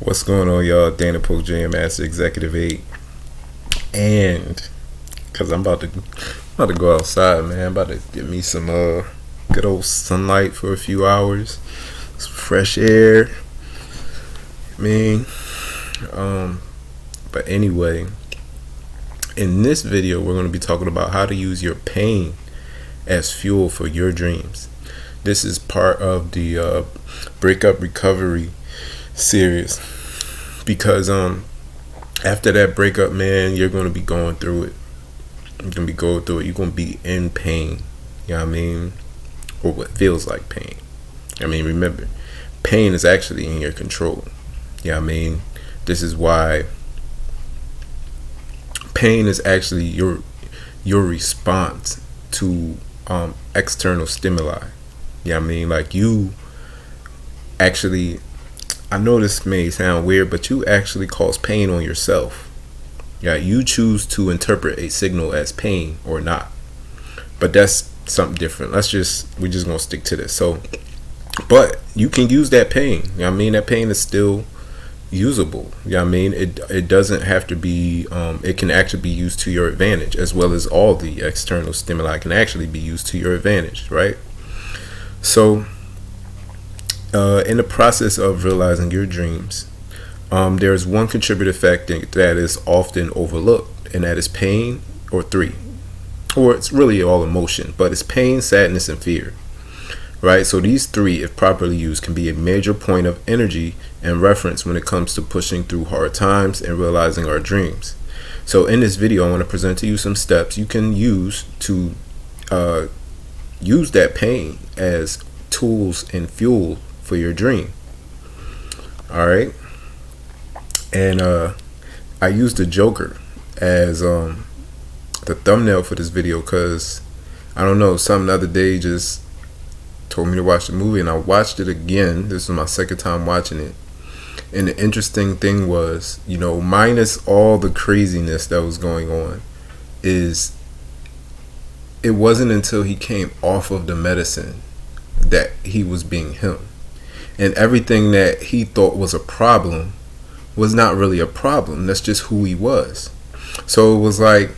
What's going on, y'all? Dana Poe Jam, Master Executive 8. And, because I'm about to go outside, man. I'm about to get me some good old sunlight for a few hours. Some fresh air. I mean, but anyway, in this video, we're going to be talking about how to use your pain as fuel for your dreams. This is part of the Breakup Recovery series, because after that breakup, man, you're going to be going through it. You're going to be going through it. You're going to be in pain. You know what I mean? Or what feels like pain. I mean, remember, pain is actually in your control. You know what I mean? This is why pain is actually your response to external stimuli. You know what I mean? Like, you actually, I know this may sound weird, but you actually cause pain on yourself. Yeah, you choose to interpret a signal as pain or not. But that's something different. We're just gonna stick to this. So, but you can use that pain. You know what I mean? That pain is still usable. You know what I mean? It doesn't have to be, it can actually be used to your advantage, as well as all the external stimuli can actually be used to your advantage, right? So, in the process of realizing your dreams, there's one contributing factor that is often overlooked, and that is pain, or three. Or it's really all emotion, but it's pain, sadness, and fear. Right? So these three, if properly used, can be a major point of energy and reference when it comes to pushing through hard times and realizing our dreams. So in this video, I want to present to you some steps you can use to use that pain as tools and fuel for your dream. All right. And I used the Joker as the thumbnail for this video because, I don't know, something the other day just told me to watch the movie, and I watched it again. This was my second time watching it. And the interesting thing was, minus all the craziness that was going on, is it wasn't until he came off of the medicine that he was being him. And everything that he thought was a problem was not really a problem. That's just who he was. So it was like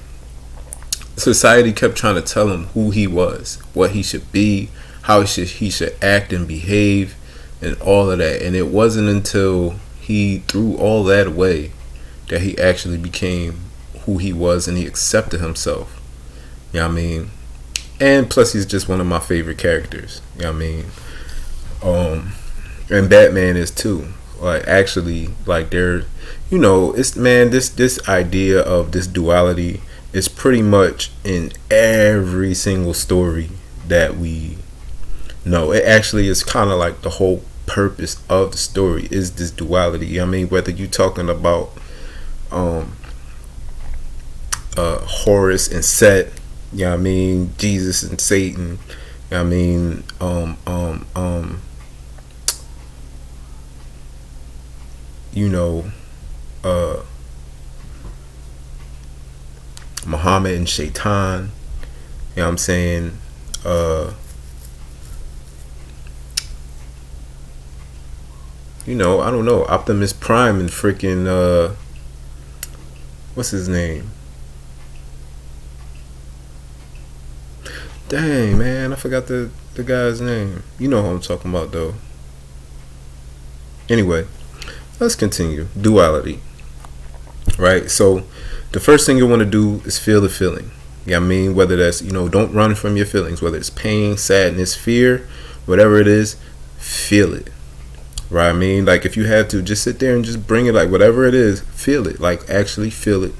society kept trying to tell him who he was, what he should be, how he should act and behave, and all of that. And it wasn't until he threw all that away that he actually became who he was, and he accepted himself. You know what I mean? And plus, he's just one of my favorite characters. You know what I mean? And Batman is too. Like, actually, like, they're, it's, man, this idea of this duality is pretty much in every single story that we know. It actually is kind of like the whole purpose of the story is this duality. I mean, whether you're talking about Horus and Set, you know what I mean, Jesus and Satan, you know what I mean, Muhammad and Shaitan, you know what I'm saying, I don't know, Optimus Prime and freaking what's his name? Dang, man, I forgot the guy's name. You know who I'm talking about, though. Anyway, let's continue. Duality. Right? So, the first thing you want to do is feel the feeling. You know what I mean? Whether that's, don't run from your feelings. Whether it's pain, sadness, fear, whatever it is, feel it. Right? I mean, like, if you have to, just sit there and just bring it, like, whatever it is, feel it. Like, actually feel it.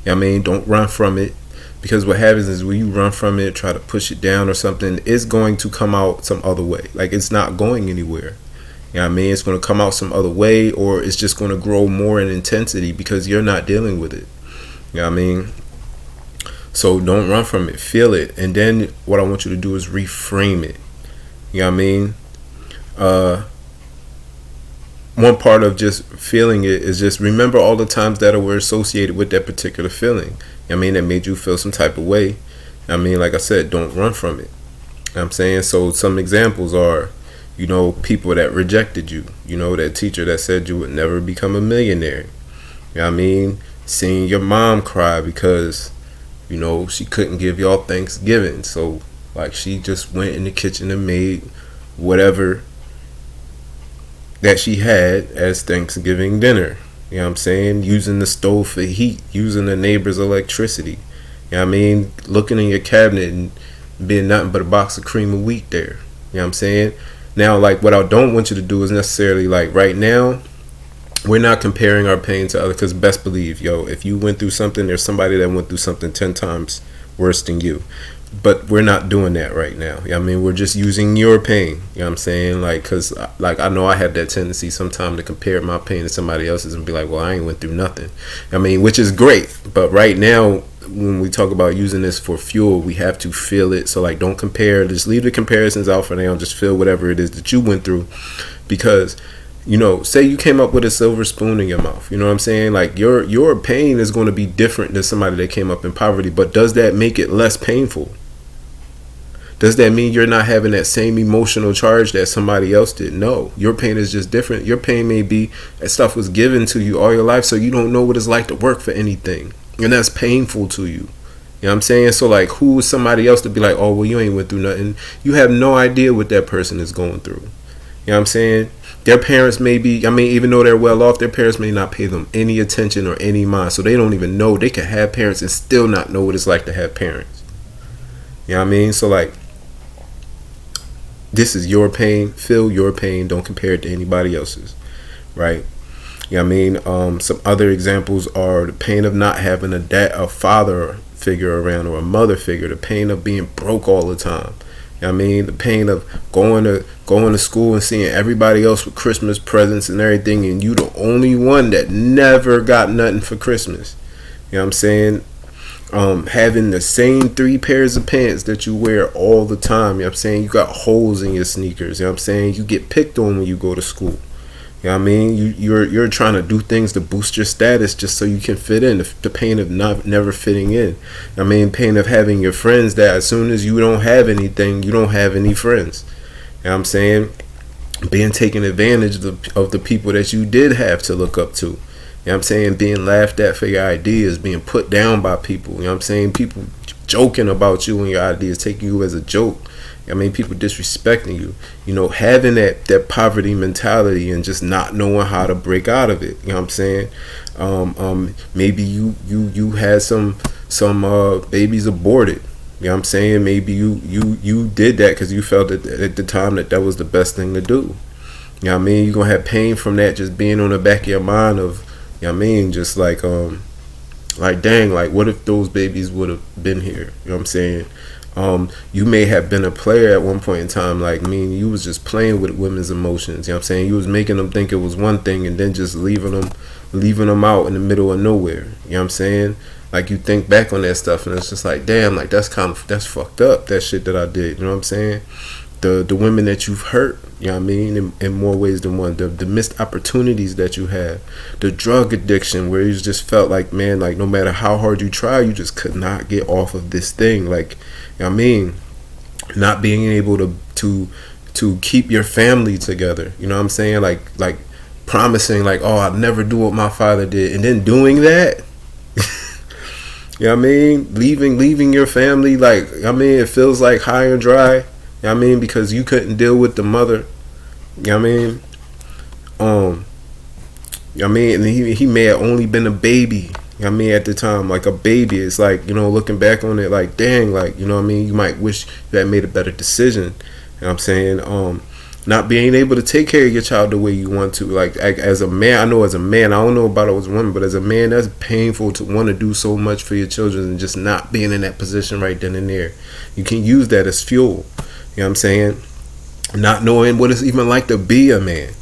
You know what I mean? Don't run from it. Because what happens is when you run from it, try to push it down or something, it's going to come out some other way. Like, it's not going anywhere. You know what I mean? It's going to come out some other way, or it's just going to grow more in intensity because you're not dealing with it. You know what I mean? So don't run from it. Feel it. And then what I want you to do is reframe it. You know what I mean? One part of just feeling it is just remember all the times that were associated with that particular feeling. I mean, that made you feel some type of way. I mean, like I said, don't run from it. You know what I'm saying? So some examples are, You know, people that rejected you. You know, that teacher that said you would never become a millionaire. You know what I mean? Seeing your mom cry because, you know, she couldn't give y'all Thanksgiving. So, like, she just went in the kitchen and made whatever that she had as Thanksgiving dinner. You know what I'm saying? Using the stove for heat, using the neighbor's electricity. You know what I mean? Looking in your cabinet and being nothing but a box of cream of wheat there. You know what I'm saying? Now, like, what I don't want you to do is necessarily, like, right now, we're not comparing our pain to others, because best believe, yo, if you went through something, there's somebody that went through something 10 times worse than you. But we're not doing that right now. You know what I mean? We're just using your pain. You know what I'm saying? Like, because, like, I know I have that tendency sometimes to compare my pain to somebody else's and be like, well, I ain't went through nothing. I mean, which is great. But right now, when we talk about using this for fuel, we have to feel it. So, like, don't compare. Just leave the comparisons out for now. Just feel whatever it is that you went through. Because, you know, say you came up with a silver spoon in your mouth. You know what I'm saying? Like, your pain is going to be different than somebody that came up in poverty. But does that make it less painful? Does that mean you're not having that same emotional charge that somebody else did? No. Your pain is just different. Your pain may be that stuff was given to you all your life, so you don't know what it's like to work for anything. And that's painful to you. You know what I'm saying? So, like, who is somebody else to be like, oh, well, you ain't went through nothing? You have no idea what that person is going through. You know what I'm saying? Their parents may be, I mean, even though they're well off, their parents may not pay them any attention or any mind. So they don't even know. They can have parents and still not know what it's like to have parents. You know what I mean? So, like, this is your pain. Feel your pain. Don't compare it to anybody else's. Right? You know what I mean? Some other examples are the pain of not having a father figure around or a mother figure. The pain of being broke all the time. You know what I mean? The pain of going to school and seeing everybody else with Christmas presents and everything, and you the only one that never got nothing for Christmas. You know what I'm saying? Having the same 3 pairs of pants that you wear all the time. You know what I'm saying? You got holes in your sneakers. You know what I'm saying? You get picked on when you go to school. You know what I mean? You're trying to do things to boost your status just so you can fit in. The pain of never fitting in. I mean, pain of having your friends that as soon as you don't have anything, you don't have any friends. You know what I'm saying? Being taken advantage of the people that you did have to look up to. You know what I'm saying? Being laughed at for your ideas, being put down by people. You know what I'm saying? People joking about you and your ideas, taking you as a joke. I mean, people disrespecting you. You know, having that poverty mentality and just not knowing how to break out of it. You know what I'm saying? Maybe you had some babies aborted. You know what I'm saying? Maybe you did that because you felt at the time that was the best thing to do. You know what I mean? You're going to have pain from that just being on the back of your mind of, you know what I mean? Just like dang, like, what if those babies would have been here? You know what I'm saying? You may have been a player at one point in time, like me, and you was just playing with women's emotions. You know what I'm saying? You was making them think it was one thing and then just leaving them out in the middle of nowhere. You know what I'm saying? Like, you think back on that stuff and it's just like, damn, like, that's fucked up, that shit that I did. You know what I'm saying? The women that you've hurt, you know what I mean, in more ways than one. The missed opportunities that you had. The drug addiction where you just felt like, man, like, no matter how hard you try, you just could not get off of this thing. Like, you know what I mean? Not being able to keep your family together. You know what I'm saying? Like promising, like, oh, I'll never do what my father did. And then doing that. You know what I mean? Leaving your family, like, I mean, it feels like high and dry. You know what I mean? Because you couldn't deal with the mother. You know what I mean? You know what I mean? And he may have only been a baby. You know what I mean? At the time, like a baby. It's like, you know, looking back on it, like, dang, like, you know what I mean? You might wish you had made a better decision. You know what I'm saying? Not being able to take care of your child the way you want to. Like, as a man, I know as a man, I don't know about it as a woman, but as a man, that's painful to want to do so much for your children and just not being in that position right then and there. You can use that as fuel. You know what I'm saying? Not knowing what it's even like to be a man.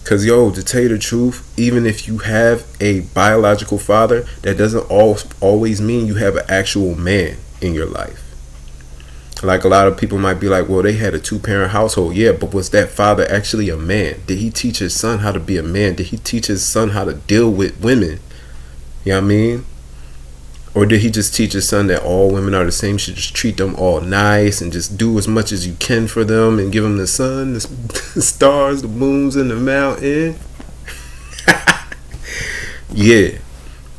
Because, yo, to tell you the truth, even if you have a biological father, that doesn't always mean you have an actual man in your life. Like, a lot of people might be like, well, they had a 2-parent household. Yeah, but was that father actually a man? Did he teach his son how to be a man? Did he teach his son how to deal with women? You know what I mean? Or did he just teach his son that all women are the same? You should just treat them all nice and just do as much as you can for them and give them the sun, the stars, the moons, and the mountain? Yeah.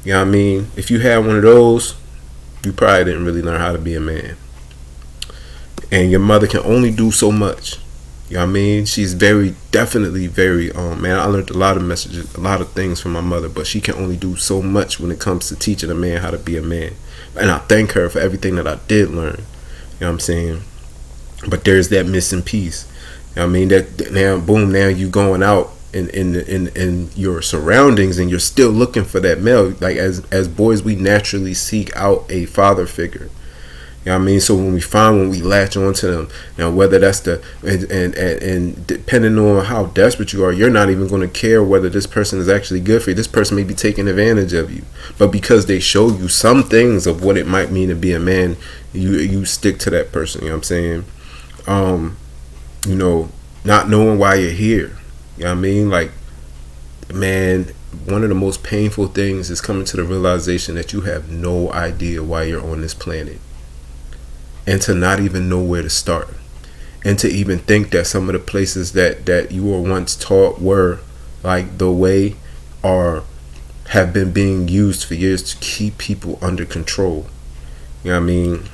You know what I mean? If you had one of those, you probably didn't really learn how to be a man. And your mother can only do so much. You know what I mean? She's definitely very, man, I learned a lot of messages, a lot of things from my mother, but she can only do so much when it comes to teaching a man how to be a man. And I thank her for everything that I did learn. You know what I'm saying? But there's that missing piece. You know what I mean? That now, boom, now you going out in your surroundings and you're still looking for that male. Like as boys, we naturally seek out a father figure. You know what I mean? So when we latch onto them, now whether that's and depending on how desperate you are, you're not even going to care whether this person is actually good for you. This person may be taking advantage of you, but because they show you some things of what it might mean to be a man, you stick to that person. You know what I'm saying? Not knowing why you're here. You know what I mean? Like, man, one of the most painful things is coming to the realization that you have no idea why you're on this planet. And to not even know where to start. And to even think that some of the places that you were once taught were like the way or have been being used for years to keep people under control. You know what I mean?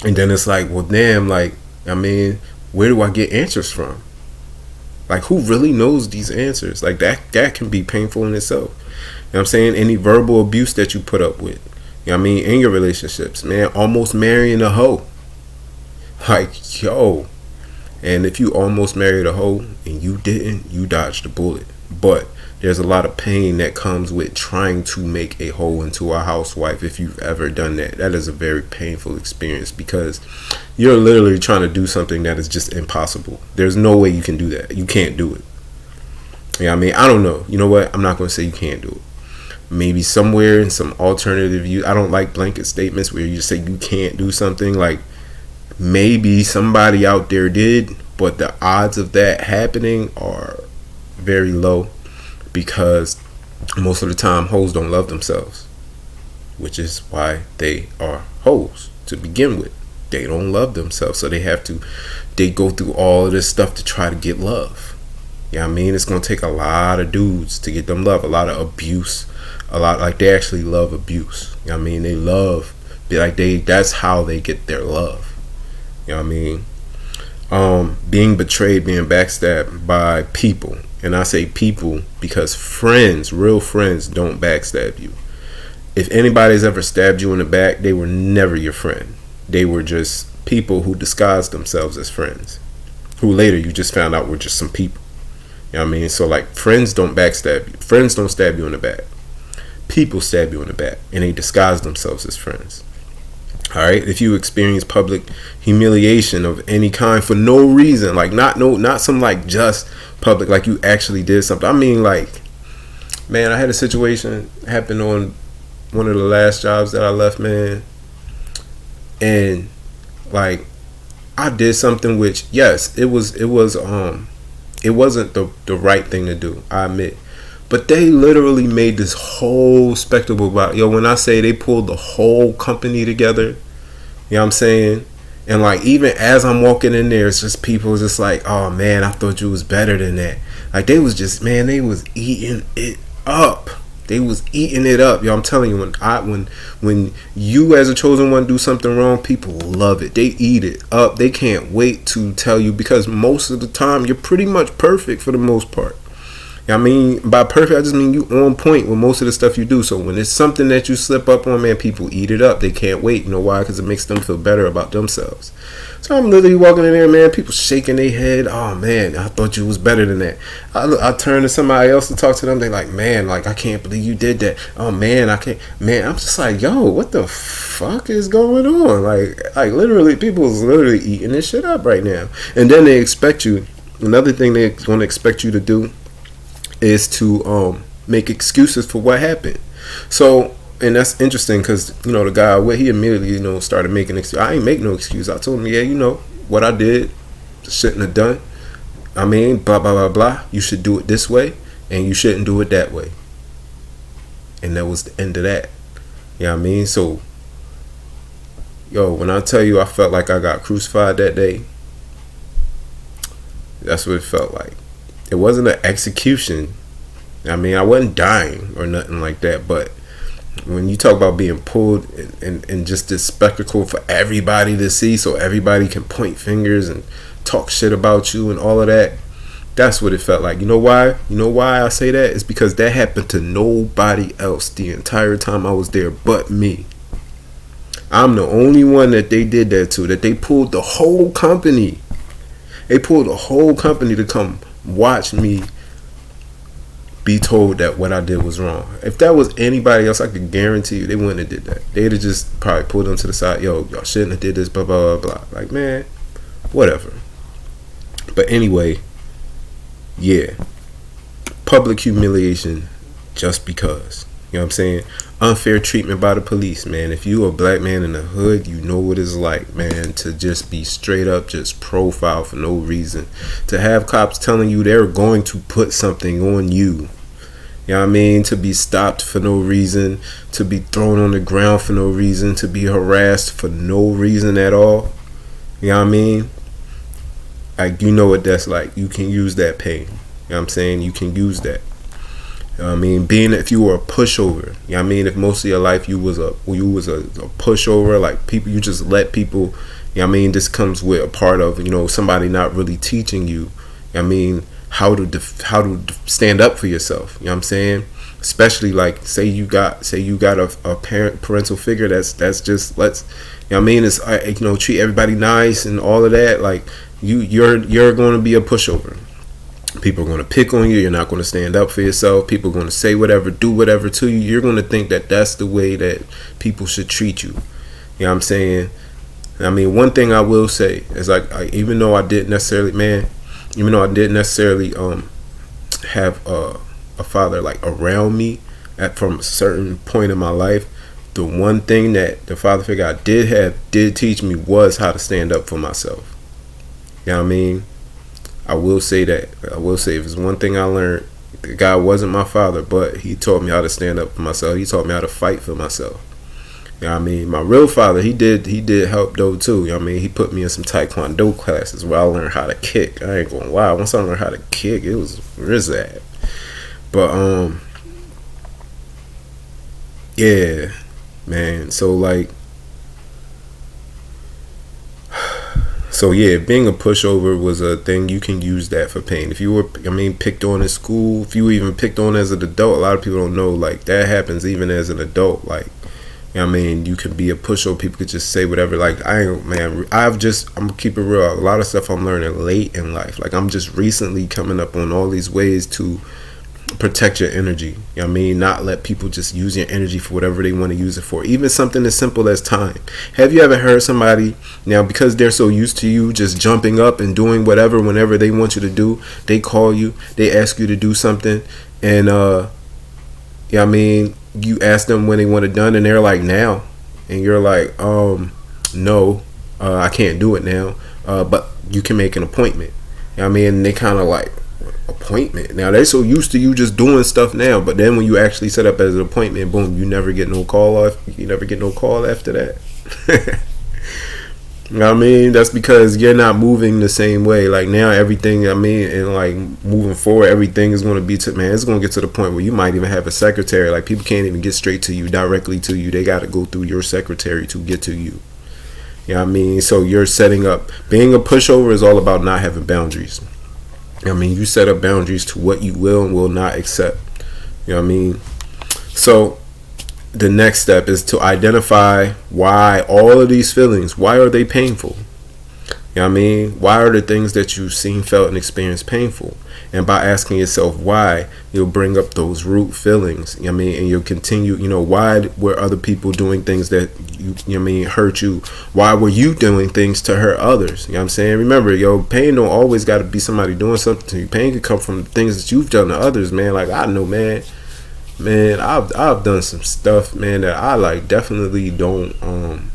And then it's like, well, damn, like, I mean, where do I get answers from? Like, who really knows these answers? Like, that can be painful in itself. You know what I'm saying? Any verbal abuse that you put up with. You know what I mean? In your relationships, man, almost marrying a hoe. Like, yo. And if you almost married a hoe and you didn't, you dodged a bullet. But there's a lot of pain that comes with trying to make a hoe into a housewife. If you've ever done that, that is a very painful experience because you're literally trying to do something that is just impossible. There's no way you can do that. You can't do it. You know what I mean? I don't know. You know what? I'm not going to say you can't do it. Maybe somewhere in some alternative view. I don't like blanket statements where you just say you can't do something. Like, maybe somebody out there did, but the odds of that happening are very low because most of the time hoes don't love themselves, which is why they are hoes to begin with. They don't love themselves, so they go through all of this stuff to try to get love. You know what I mean? It's going to take a lot of dudes to get them love, a lot of abuse, like they actually love abuse. You know what I mean? They love, that's how they get their love. You know what I mean? Being betrayed, being backstabbed by people. And I say people because friends, real friends, don't backstab you. If anybody's ever stabbed you in the back, they were never your friend. They were just people who disguised themselves as friends, who later you just found out were just some people. You know what I mean? So, like, friends don't backstab you. Friends don't stab you in the back. People stab you in the back, and they disguise themselves as friends. All right, if you experience public humiliation of any kind for no reason, like not some like just public, like you actually did something. I mean, like, man, I had a situation happen on one of the last jobs that I left, man, and like I did something which, yes, it wasn't the right thing to do, I admit. But they literally made this whole spectacle about, when I say they pulled the whole company together, you know what I'm saying? And like, even as I'm walking in there, it's just people just like, oh man, I thought you was better than that. Like, they was just, man, they was eating it up. They was eating it up. Yo, I'm telling you, when you as a chosen one do something wrong, people love it. They eat it up. They can't wait to tell you, because most of the time you're pretty much perfect for the most part. I mean, by perfect, I just mean you on point with most of the stuff you do. So when it's something that you slip up on, man, people eat it up. They can't wait. You know why? Because it makes them feel better about themselves. So I'm literally walking in there, man, people shaking their head. Oh, man, I thought you was better than that. I turn to somebody else to talk to them. They like, man, like, I can't believe you did that. Oh, man, I can't. Man, I'm just like, yo, what the fuck is going on? Like literally, people is literally eating this shit up right now. And then they expect you. Another thing they're going to expect you to do is to make excuses for what happened. So, and that's interesting because, the guy, he immediately, started making excuses. I ain't make no excuse. I told him, yeah, what I did, shouldn't have done. I mean, blah, blah, blah, blah. You should do it this way, and you shouldn't do it that way. And that was the end of that. You know what I mean? So, yo, when I tell you I felt like I got crucified that day, that's what it felt like. It wasn't an execution. I mean, I wasn't dying or nothing like that, but when you talk about being pulled and just this spectacle for everybody to see, so everybody can point fingers and talk shit about you and all of that, that's what it felt like. You know why? You know why I say that? It's because that happened to nobody else the entire time I was there but me. I'm the only one that they did that to, that they pulled the whole company. They pulled the whole company to come watch me be told that what I did was wrong. If that was anybody else, I could guarantee you they wouldn't have did that. They'd have just probably pulled them to the side. Yo, y'all shouldn't have did this, blah, blah, blah, blah. Like, man, whatever. But anyway, yeah. Public humiliation just because. You know what I'm saying? Unfair treatment by the police, man. If you a black man in the hood, you know what it's like, man, to just be straight up just profiled for no reason. To have cops telling you they're going to put something on you. You know what I mean? To be stopped for no reason. To be thrown on the ground for no reason. To be harassed for no reason at all. You know what I mean? Like, you know what that's like. You can use that pain. You know what I'm saying? You can use that. I mean, being if you were a pushover, you know what I mean, if most of your life you was a pushover, like people, you just let people, you know what I mean, this comes with a part of, you know, somebody not really teaching you, you know what I mean, how to stand up for yourself, you know what I'm saying? Especially like say you got a parental figure that's just, let's, you know what I mean, it's, you know, treat everybody nice and all of that, like you're going to be a pushover. People are going to pick on you. You're not going to stand up for yourself. People are going to say whatever, do whatever to you. You're going to think that that's the way that people should treat you. You know what I'm saying? I mean, one thing I will say is like, even though I didn't necessarily have a father like around me from a certain point in my life, the one thing that the father figure I did teach me was how to stand up for myself. You know what I mean? I will say that. I will say if it's one thing I learned, the guy wasn't my father, but he taught me how to stand up for myself. He taught me how to fight for myself. You know what I mean? My real father, he did help though too. You know what I mean? He put me in some taekwondo classes where I learned how to kick. I ain't going wild. Once I learned how to kick, it was rizzat. But yeah, man. So yeah, being a pushover was a thing. You can use that for pain. If you were, picked on in school, if you were even picked on as an adult, a lot of people don't know, like, that happens even as an adult. Like, you know what I mean? You can be a pushover. People could just say whatever. Like, I'm gonna keep it real. A lot of stuff I'm learning late in life. Like, I'm just recently coming up on all these ways to protect your energy. You know what I mean? Not let people just use your energy for whatever they want to use it for. Even something as simple as time. Have you ever heard somebody, now because they're so used to you just jumping up and doing whatever whenever they want you to do, they call you, they ask you to do something, and you know what I mean, you ask them when they want it done and they're like, now, and you're like, no, I can't do it now, but you can make an appointment. You know what I mean? And they kind of like, appointment. Now they're so used to you just doing stuff now, but then when you actually set up as an appointment, boom, you never get no call off. You never get no call after that. You know what I mean? That's because you're not moving the same way. Like now, everything, and like moving forward, everything is going to be it's going to get to the point where you might even have a secretary. Like people can't even get straight to you, directly to you. They got to go through your secretary to get to you. You know what I mean? So you're setting up. Being a pushover is all about not having boundaries. I mean, you set up boundaries to what you will and will not accept. You know what I mean? So the next step is to identify why all of these feelings, why are they painful? You know what I mean? Why are the things that you've seen, felt, and experienced painful? And by asking yourself why, you'll bring up those root feelings. You know what I mean? And you'll continue, why were other people doing things that hurt you? Why were you doing things to hurt others? You know what I'm saying? Remember, pain don't always got to be somebody doing something to you. Pain can come from things that you've done to others, man. Like, I know, man, I've done some stuff, man, that I like definitely don't,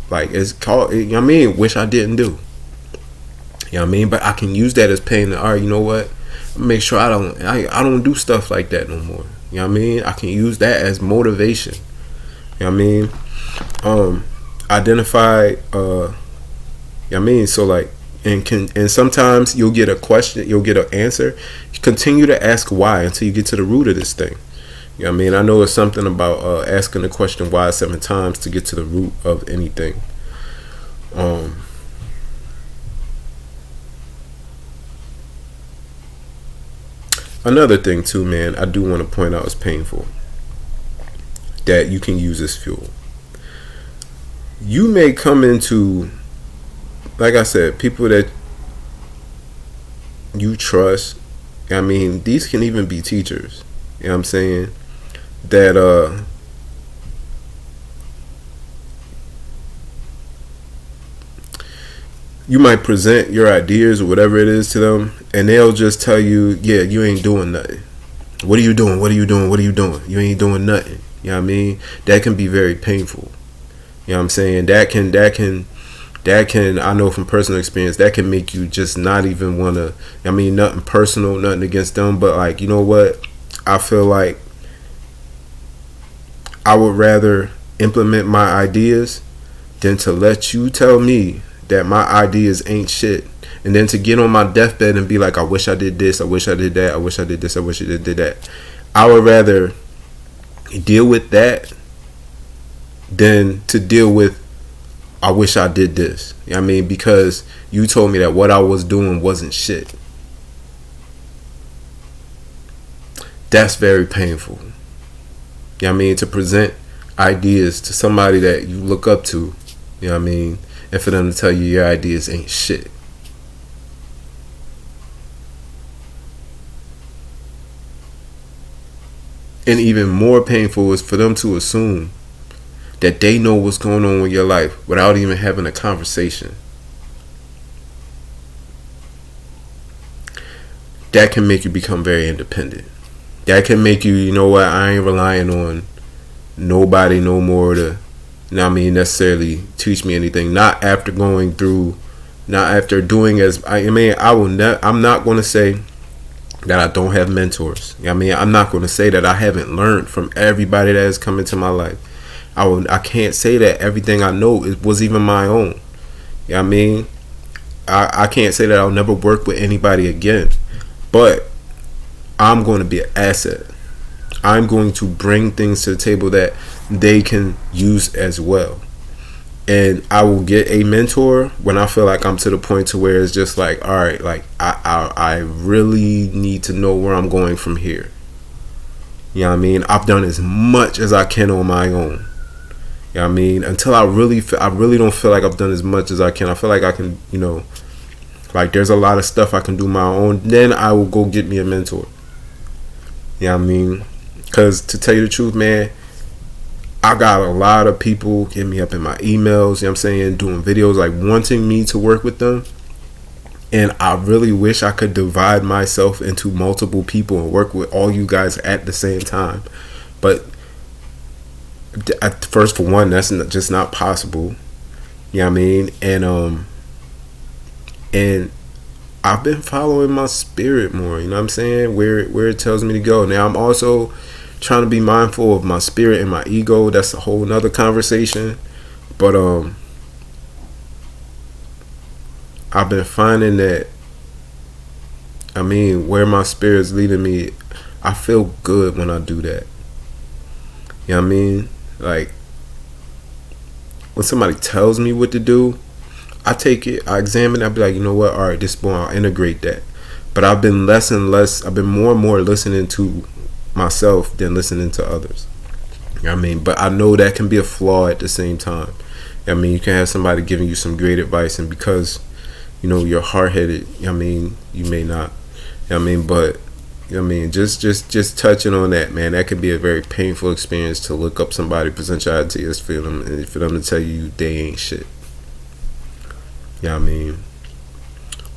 like, it's called, wish I didn't do. You know what I mean? But I can use that as pain. All right, you know what? Make sure I don't do stuff like that no more. You know what I mean? I can use that as motivation. You know what I mean? Identify I mean, so like, and sometimes you'll get a question, you'll get an answer. Continue to ask why until you get to the root of this thing. You know what I mean? I know it's something about asking the question why 7 times to get to the root of anything. Another thing too, man, I do want to point out is painful that you can use as fuel. You may come into, like I said, people that you trust. I mean, these can even be teachers. You know what I'm saying? That you might present your ideas or whatever it is to them, and they'll just tell you, yeah, you ain't doing nothing. What are you doing? What are you doing? What are you doing? You ain't doing nothing. You know what I mean? That can be very painful. You know what I'm saying? That can I know from personal experience, that can make you just not even want to, I mean, nothing personal, nothing against them, but like, you know what? I feel like I would rather implement my ideas than to let you tell me that my ideas ain't shit. And then to get on my deathbed and be like, I wish I did this, I wish I did that, I wish I did this, I wish I did that. I would rather deal with that than to deal with, I wish I did this. You know what I mean? Because you told me that what I was doing wasn't shit. That's very painful. You know what I mean? To present ideas to somebody that you look up to, you know what I mean? And for them to tell you your ideas ain't shit. And even more painful is for them to assume that they know what's going on with your life without even having a conversation. That can make you become very independent. That can make you, you know what, I ain't relying on nobody no more to, you know what I mean, necessarily teach me anything. Not after going through, not after doing as, I mean, I'm not going to say that I don't have mentors. You know what I mean, I'm not going to say that I haven't learned from everybody that has come into my life. I can't say that everything I know was even my own. You know what I mean? I can't say that I'll never work with anybody again. But I'm going to be an asset. I'm going to bring things to the table that they can use as well. And I will get a mentor when I feel like I'm to the point to where it's just like, all right, like I really need to know where I'm going from here. You know what I mean? I've done as much as I can on my own. You know what I mean? Until I really don't feel like I've done as much as I can. I feel like I can, you know, like there's a lot of stuff I can do my own. Then I will go get me a mentor. You know what I mean? Because to tell you the truth, man, I got a lot of people hit me up in my emails, you know what I'm saying, doing videos, like wanting me to work with them. And I really wish I could divide myself into multiple people and work with all you guys at the same time. But first, for one, that's just not possible. You know what I mean? And I've been following my spirit more, you know what I'm saying? Where it tells me to go. Now I'm also trying to be mindful of my spirit and my ego. That's a whole nother conversation. But I've been finding that, I mean, where my spirit's leading me, I feel good when I do that. You know what I mean? Like, when somebody tells me what to do, I take it, I examine it, I be like, you know what, all right, this one, I'll integrate that. But I've been less and less, I've been more and more listening to myself than listening to others. You know what I mean? But I know that can be a flaw at the same time. I mean, you can have somebody giving you some great advice, and because, you know, you're hard-headed, I mean, you may not. I mean, but, I mean, just touching on that, man, that could be a very painful experience to look up somebody, present your ideas for them, and for them to tell you they ain't shit. You know what I mean?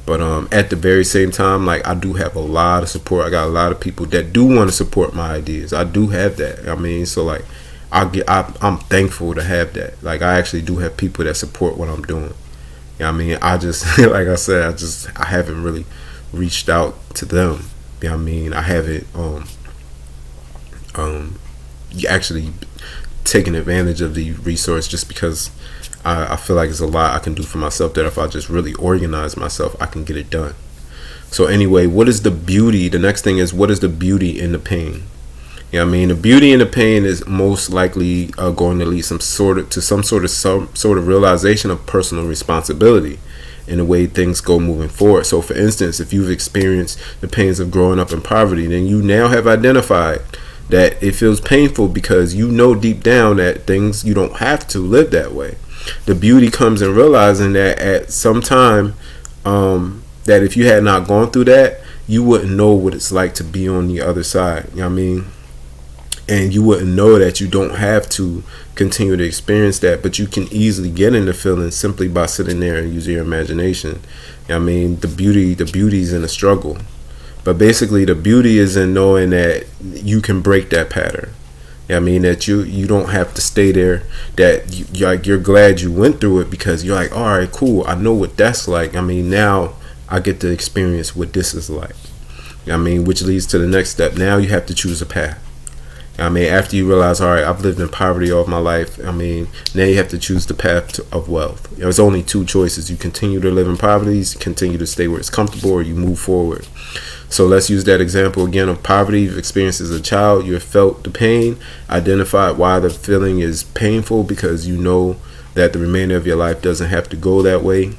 But at the very same time, like, I do have a lot of support. I got a lot of people that do want to support my ideas. I do have that. I mean, so like, I'm thankful to have that. Like, I actually do have people that support what I'm doing. You know what I mean? I just, like I said, I haven't really reached out to them. You know what I mean? I haven't actually taking advantage of the resource just because I feel like there's a lot I can do for myself that if I just really organize myself, I can get it done. So anyway, what is the beauty? The next thing is, what is the beauty in the pain? You know what I mean? The beauty in the pain is most likely going to lead some sort of realization of personal responsibility in the way things go moving forward. So for instance, if you've experienced the pains of growing up in poverty, then you now have identified that it feels painful because you know deep down that things, you don't have to live that way. The beauty comes in realizing that at some time, that if you had not gone through that, you wouldn't know what it's like to be on the other side. You know what I mean? And you wouldn't know that you don't have to continue to experience that, but you can easily get into feelings simply by sitting there and using your imagination. You know what I mean? The beauty's in the struggle. But basically the beauty is in knowing that you can break that pattern. You know what I mean? That you don't have to stay there, that you're glad you went through it because you're like, all right, cool, I know what that's like. I mean, now I get to experience what this is like. You know what I mean? Which leads to the next step. Now you have to choose a path. I mean, after you realize, all right, I've lived in poverty all of my life, I mean, now you have to choose the path of wealth. There's only two choices. You continue to live in poverty, you continue to stay where it's comfortable, or you move forward. So let's use that example again of poverty. You've experienced as a child, you have felt the pain, identified why the feeling is painful because you know that the remainder of your life doesn't have to go that way.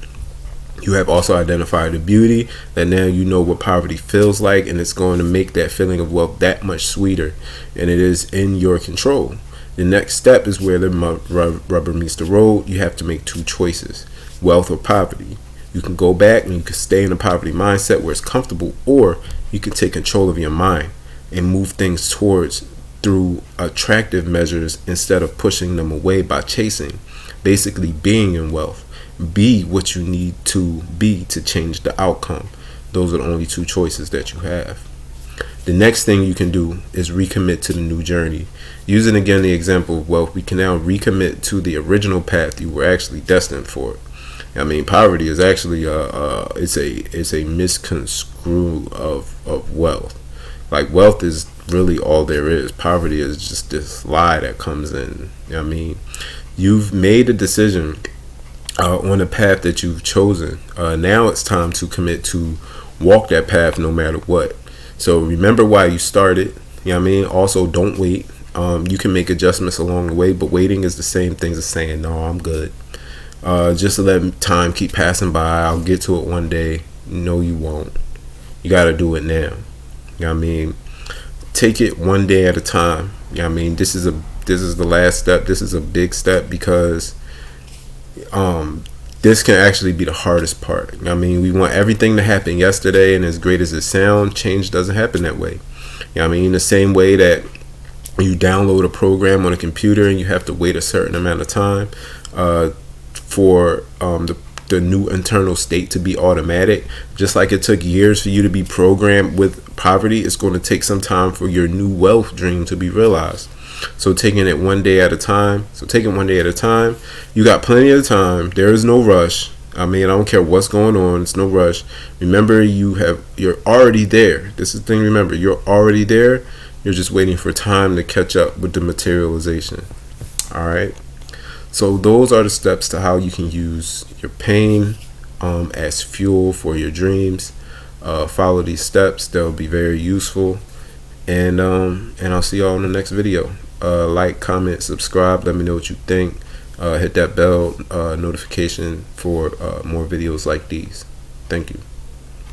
You have also identified the beauty, that now you know what poverty feels like, and it's going to make that feeling of wealth that much sweeter, and it is in your control. The next step is where the rubber meets the road. You have to make two choices: wealth or poverty. You can go back and you can stay in a poverty mindset where it's comfortable, or you can take control of your mind and move things towards through attractive measures instead of pushing them away by chasing. Basically being in wealth. Be what you need to be to change the outcome. Those are the only two choices that you have. The next thing you can do is recommit to the new journey. Using again the example of wealth, we can now recommit to the original path you were actually destined for. I mean, poverty is actually it's a misconstrue of wealth. Like, wealth is really all there is. Poverty is just this lie that comes in. You know what I mean? You've made a decision on the path that you've chosen. Now it's time to commit to walk that path no matter what. So remember why you started. You know what I mean? Also, don't wait. You can make adjustments along the way, but waiting is the same thing as saying, no, I'm good. Just let time keep passing by. I'll get to it one day. No, you won't. You got to do it now. You know what I mean? Take it one day at a time. You know what I mean? This is the last step. This is a big step because this can actually be the hardest part. I mean, we want everything to happen yesterday, and as great as it sounds, change doesn't happen that way. You know what I mean? The same way that you download a program on a computer and you have to wait a certain amount of time for the new internal state to be automatic, just like it took years for you to be programmed with poverty, it's going to take some time for your new wealth dream to be realized. So taking it one day at a time. You got plenty of time. There is no rush. I mean, I don't care what's going on. It's no rush. Remember, you're already there. This is the thing. Remember, you're already there. You're just waiting for time to catch up with the materialization. All right. So those are the steps to how you can use your pain as fuel for your dreams. Follow these steps. They'll be very useful. And I'll see y'all in the next video. Like, comment, subscribe. Let me know what you think. Hit that bell notification for more videos like these. Thank you.